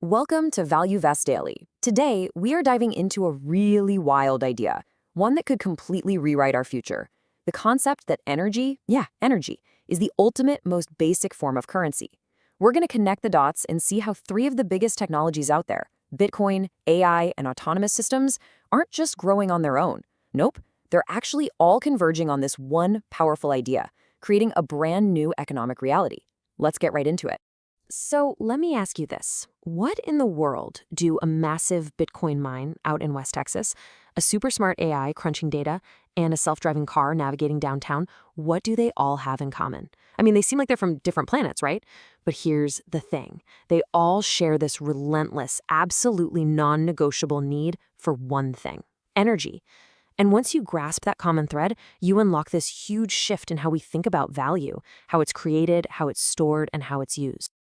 Welcome to Value Vest Daily. Today, we are diving into a really wild idea, one that could completely rewrite our future. The concept that energy, is the ultimate, most basic form of currency. We're going to connect the dots and see how three of the biggest technologies out there, Bitcoin, AI, and autonomous systems, aren't just growing on their own. Nope, they're actually all converging on this one powerful idea, creating a brand new economic reality. Let's get right into it. So let me ask you this. What in the world do a massive Bitcoin mine out in West Texas, a super smart AI crunching data, and a self-driving car navigating downtown, what do they all have in common? I mean, they seem like they're from different planets, right? But here's the thing. They all share this relentless, absolutely non-negotiable need for one thing: energy. And once you grasp that common thread, you unlock this huge shift in how we think about value, how it's created, how it's stored, and how it's used.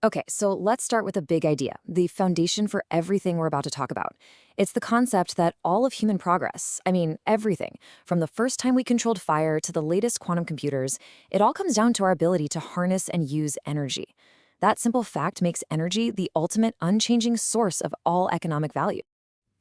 Okay, so let's start with a big idea, the foundation for everything we're about to talk about. It's the concept that all of human progress, everything, from the first time we controlled fire to the latest quantum computers, it all comes down to our ability to harness and use energy. That simple fact makes energy the ultimate unchanging source of all economic value.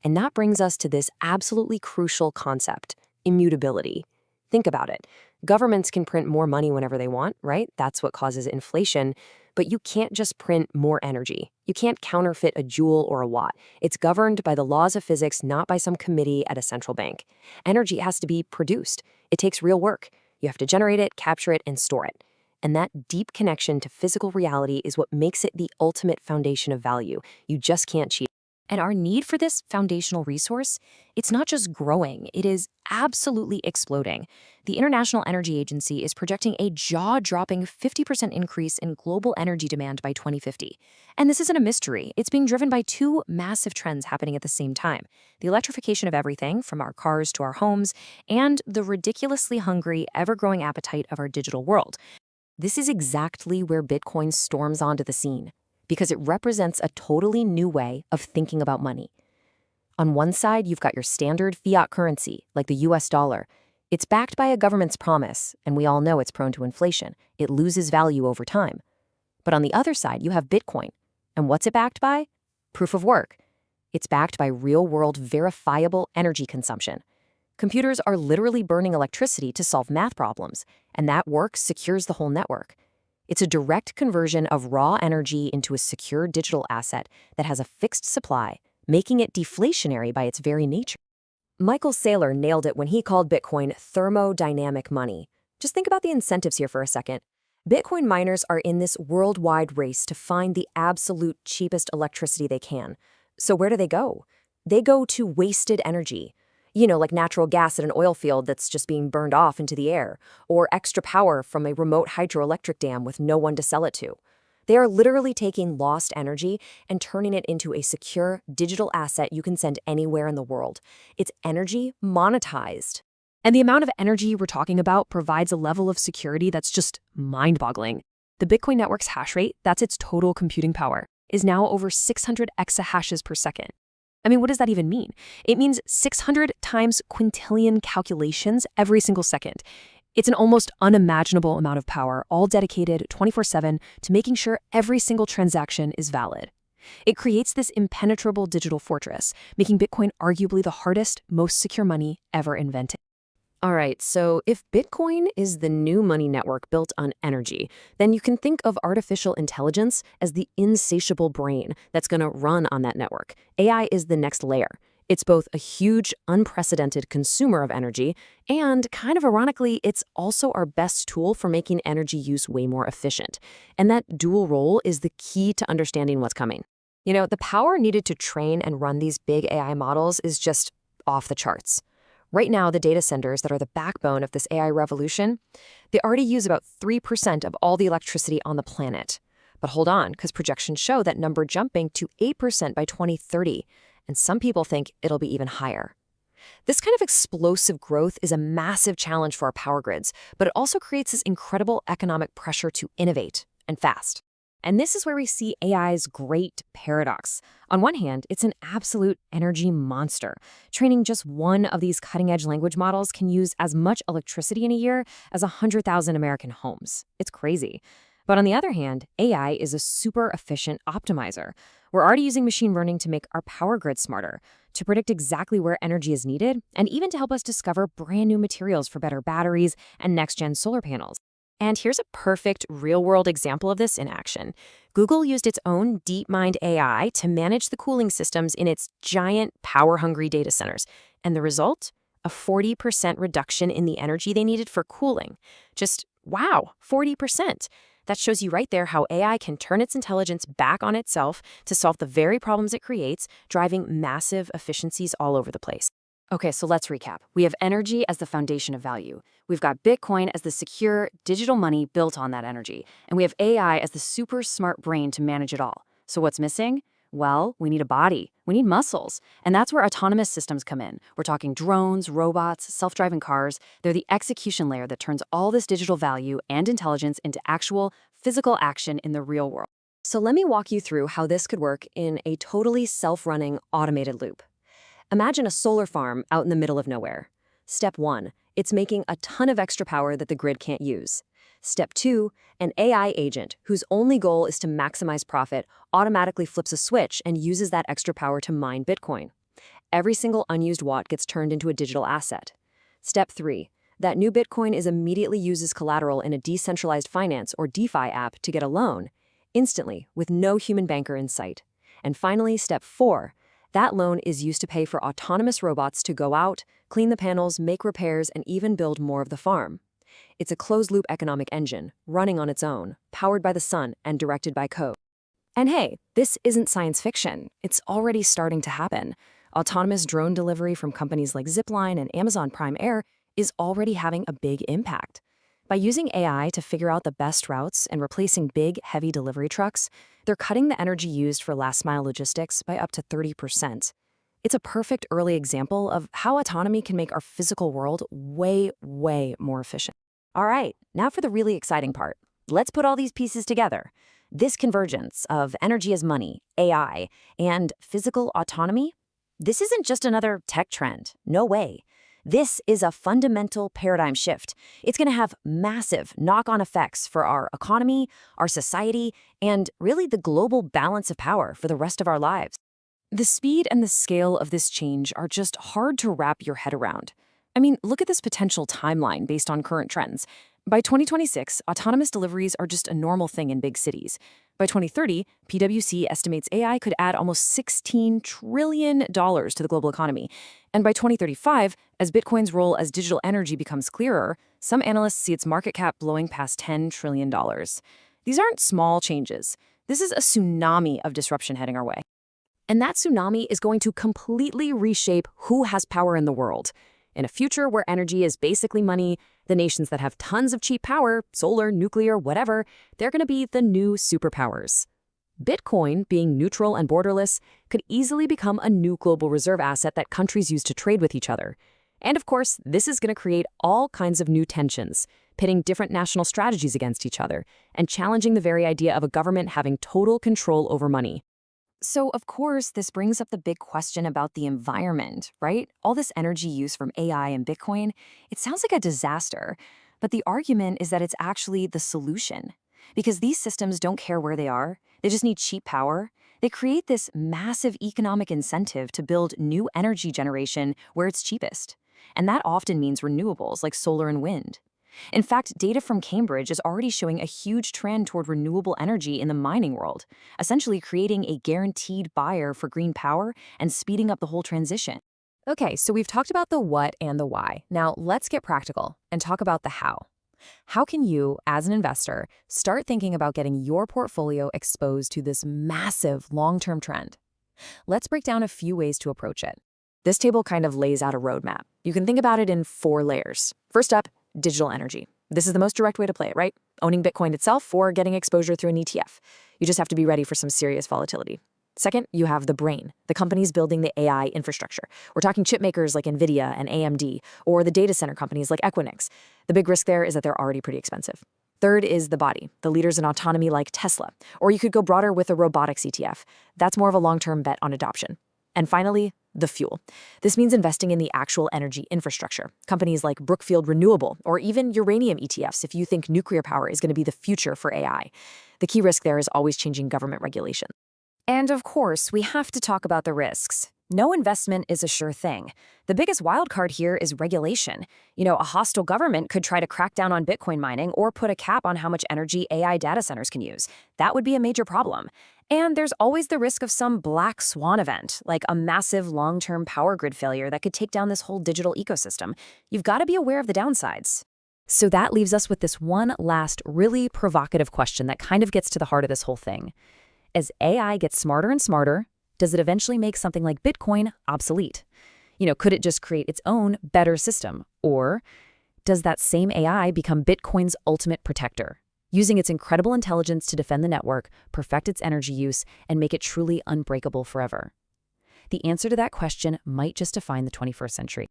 And that brings us to this absolutely crucial concept: immutability. Think about it. Governments can print more money whenever they want, right? That's what causes inflation. But you can't just print more energy. You can't counterfeit a joule or a watt. It's governed by the laws of physics, not by some committee at a central bank. Energy has to be produced. It takes real work. You have to generate it, capture it, and store it. And that deep connection to physical reality is what makes it the ultimate foundation of value. You just can't cheat. And our need for this foundational resource, it's not just growing, it is absolutely exploding. The International Energy Agency is projecting a jaw-dropping 50% increase in global energy demand by 2050. And this isn't a mystery. It's being driven by two massive trends happening at the same time: the electrification of everything, from our cars to our homes, and the ridiculously hungry, ever-growing appetite of our digital world. This is exactly where Bitcoin storms onto the scene, because it represents a totally new way of thinking about money. On one side, you've got your standard fiat currency, like the US dollar. It's backed by a government's promise, and we all know it's prone to inflation. It loses value over time. But on the other side, you have Bitcoin. And what's it backed by? Proof of work. It's backed by real-world, verifiable energy consumption. Computers are literally burning electricity to solve math problems, and that work secures the whole network. It's a direct conversion of raw energy into a secure digital asset that has a fixed supply, making it deflationary by its very nature. Michael Saylor nailed it when he called Bitcoin thermodynamic money. Just think about the incentives here for a second. Bitcoin miners are in this worldwide race to find the absolute cheapest electricity they can. So where do they go? They go to wasted energy. Like natural gas at an oil field that's just being burned off into the air, or extra power from a remote hydroelectric dam with no one to sell it to. They are literally taking lost energy and turning it into a secure digital asset you can send anywhere in the world. It's energy monetized. And the amount of energy we're talking about provides a level of security that's just mind-boggling. The Bitcoin network's hash rate, that's its total computing power, is now over 600 exahashes per second. What does that even mean? It means 600 times quintillion calculations every single second. It's an almost unimaginable amount of power, all dedicated 24/7 to making sure every single transaction is valid. It creates this impenetrable digital fortress, making Bitcoin arguably the hardest, most secure money ever invented. All right, so if Bitcoin is the new money network built on energy, then you can think of artificial intelligence as the insatiable brain that's going to run on that network. AI is the next layer. It's both a huge, unprecedented consumer of energy, and kind of ironically, it's also our best tool for making energy use way more efficient. And that dual role is the key to understanding what's coming. The power needed to train and run these big AI models is just off the charts. Right now, the data centers that are the backbone of this AI revolution, they already use about 3% of all the electricity on the planet. But hold on, because projections show that number jumping to 8% by 2030, and some people think it'll be even higher. This kind of explosive growth is a massive challenge for our power grids, but it also creates this incredible economic pressure to innovate, and fast. And this is where we see AI's great paradox. On one hand, it's an absolute energy monster. Training just one of these cutting-edge language models can use as much electricity in a year as 100,000 American homes. It's crazy. But on the other hand, AI is a super efficient optimizer. We're already using machine learning to make our power grid smarter, to predict exactly where energy is needed, and even to help us discover brand new materials for better batteries and next-gen solar panels. And here's a perfect real-world example of this in action. Google used its own DeepMind AI to manage the cooling systems in its giant, power-hungry data centers. And the result? A 40% reduction in the energy they needed for cooling. Just, wow, 40%. That shows you right there how AI can turn its intelligence back on itself to solve the very problems it creates, driving massive efficiencies all over the place. Okay, so let's recap. We have energy as the foundation of value. We've got Bitcoin as the secure digital money built on that energy. And we have AI as the super smart brain to manage it all. So what's missing? Well, we need a body. We need muscles. And that's where autonomous systems come in. We're talking drones, robots, self-driving cars. They're the execution layer that turns all this digital value and intelligence into actual physical action in the real world. So let me walk you through how this could work in a totally self-running automated loop. Imagine a solar farm out in the middle of nowhere. Step 1, it's making a ton of extra power that the grid can't use. Step 2, an AI agent whose only goal is to maximize profit automatically flips a switch and uses that extra power to mine Bitcoin. Every single unused watt gets turned into a digital asset. Step 3, that new Bitcoin is immediately used as collateral in a decentralized finance or DeFi app to get a loan, instantly with no human banker in sight. And finally, step 4, that loan is used to pay for autonomous robots to go out, clean the panels, make repairs, and even build more of the farm. It's a closed-loop economic engine, running on its own, powered by the sun and directed by code. And hey, this isn't science fiction. It's already starting to happen. Autonomous drone delivery from companies like Zipline and Amazon Prime Air is already having a big impact. By using AI to figure out the best routes and replacing big, heavy delivery trucks, they're cutting the energy used for last-mile logistics by up to 30%. It's a perfect early example of how autonomy can make our physical world way, way more efficient. All right, now for the really exciting part. Let's put all these pieces together. This convergence of energy as money, AI, and physical autonomy, this isn't just another tech trend. No way. This is a fundamental paradigm shift. It's going to have massive knock-on effects for our economy, our society, and really the global balance of power for the rest of our lives. The speed and the scale of this change are just hard to wrap your head around. I mean, look at this potential timeline based on current trends. By 2026, autonomous deliveries are just a normal thing in big cities. By 2030, PwC estimates AI could add almost $16 trillion to the global economy. And by 2035, as Bitcoin's role as digital energy becomes clearer, some analysts see its market cap blowing past $10 trillion. These aren't small changes. This is a tsunami of disruption heading our way. And that tsunami is going to completely reshape who has power in the world. In a future where energy is basically money, the nations that have tons of cheap power, solar, nuclear, whatever, they're going to be the new superpowers. Bitcoin, being neutral and borderless, could easily become a new global reserve asset that countries use to trade with each other. And of course, this is going to create all kinds of new tensions, pitting different national strategies against each other, and challenging the very idea of a government having total control over money. So, of course, this brings up the big question about the environment, right? All this energy use from AI and Bitcoin, it sounds like a disaster. But the argument is that it's actually the solution. Because these systems don't care where they are, they just need cheap power. They create this massive economic incentive to build new energy generation where it's cheapest. And that often means renewables like solar and wind. In fact, data from Cambridge is already showing a huge trend toward renewable energy in the mining world, essentially creating a guaranteed buyer for green power and speeding up the whole transition. Okay, so we've talked about the what and the why. Now let's get practical and talk about the how. How can you, as an investor, start thinking about getting your portfolio exposed to this massive long-term trend? Let's break down a few ways to approach it. This table kind of lays out a roadmap. You can think about it in 4 layers. First up, digital energy. This is the most direct way to play it, right? Owning Bitcoin itself or getting exposure through an ETF. You just have to be ready for some serious volatility. Second, you have the brain, the companies building the AI infrastructure. We're talking chip makers like NVIDIA and AMD, or the data center companies like Equinix. The big risk there is that they're already pretty expensive. Third is the body, the leaders in autonomy like Tesla. Or you could go broader with a robotics ETF. That's more of a long-term bet on adoption. And finally, the fuel. This means investing in the actual energy infrastructure. Companies like Brookfield Renewable or even uranium ETFs if you think nuclear power is going to be the future for AI. The key risk there is always changing government regulation. And of course, we have to talk about the risks. No investment is a sure thing. The biggest wildcard here is regulation. A hostile government could try to crack down on Bitcoin mining or put a cap on how much energy AI data centers can use. That would be a major problem. And there's always the risk of some black swan event, like a massive long-term power grid failure that could take down this whole digital ecosystem. You've got to be aware of the downsides. So that leaves us with this one last really provocative question that kind of gets to the heart of this whole thing. As AI gets smarter and smarter, does it eventually make something like Bitcoin obsolete? Could it just create its own better system? Or does that same AI become Bitcoin's ultimate protector, using its incredible intelligence to defend the network, perfect its energy use, and make it truly unbreakable forever? The answer to that question might just define the 21st century.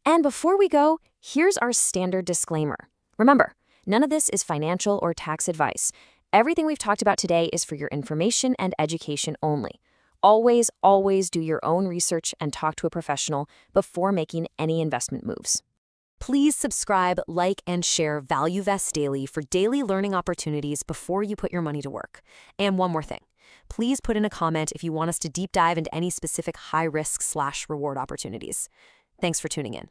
And before we go, here's our standard disclaimer. Remember, none of this is financial or tax advice. Everything we've talked about today is for your information and education only. Always, always do your own research and talk to a professional before making any investment moves. Please subscribe, like, and share ValueVest Daily for daily learning opportunities before you put your money to work. And one more thing. Please put in a comment if you want us to deep dive into any specific high-risk/reward opportunities. Thanks for tuning in.